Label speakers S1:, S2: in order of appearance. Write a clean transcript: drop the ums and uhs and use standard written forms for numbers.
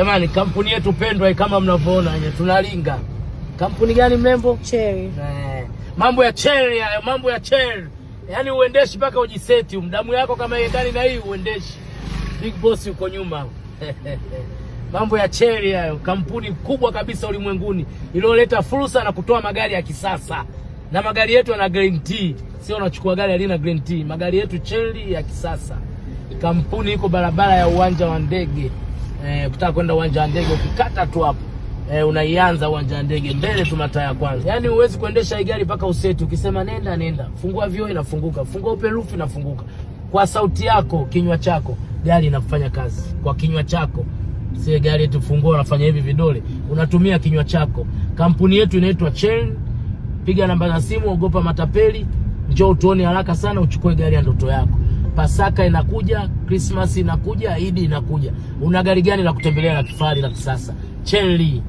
S1: Jamani, kampuni yetu pendwa kama mnavyoona yenye tunalinga. Kampuni gani mrembo?
S2: Cherry.
S1: Mambo ya Cherry hayo, mambo ya Cherry. Yaani uendeshi mpaka ujiseti, mdamu yako kama yendani na hii uendeshi. Big Boss uko nyuma. Mambo ya Cherry hayo, kampuni kubwa kabisa ulimwenguni iliyoleta fursa na kutoa magari ya kisasa. Na magari yetu yana guarantee. Sio unachukua gari halina guarantee. Magari yetu Cherry ya kisasa. Kampuni iko barabara ya uwanja wa ndege. Kutaka kwenda uwanja wa ndege ukikata tu hapo. Unaianza uwanja wa ndege mbele tu mataa ya kwanza. Yaani huwezi kuendesha hii gari mpaka useti. Ukisema nenda. Fungua vioo inafunguka. Fungua open roof inafunguka. Kwa sauti yako, kinywa chako, gari inafanya kazi. Kwa kinywa chako. Si gari tufungua unafanya hivi vidole. Unatumia kinywa chako. Kampuni yetu inaitwa Cherry. Piga namba za simu, ogopa matapeli. Njoo tuone haraka sana uchukue gari ya ndoto yako. Pasaka inakuja, Christmas inakuja, Eid inakuja. Una gari gani la kutembelea la kifahari la kisasa? Cherry.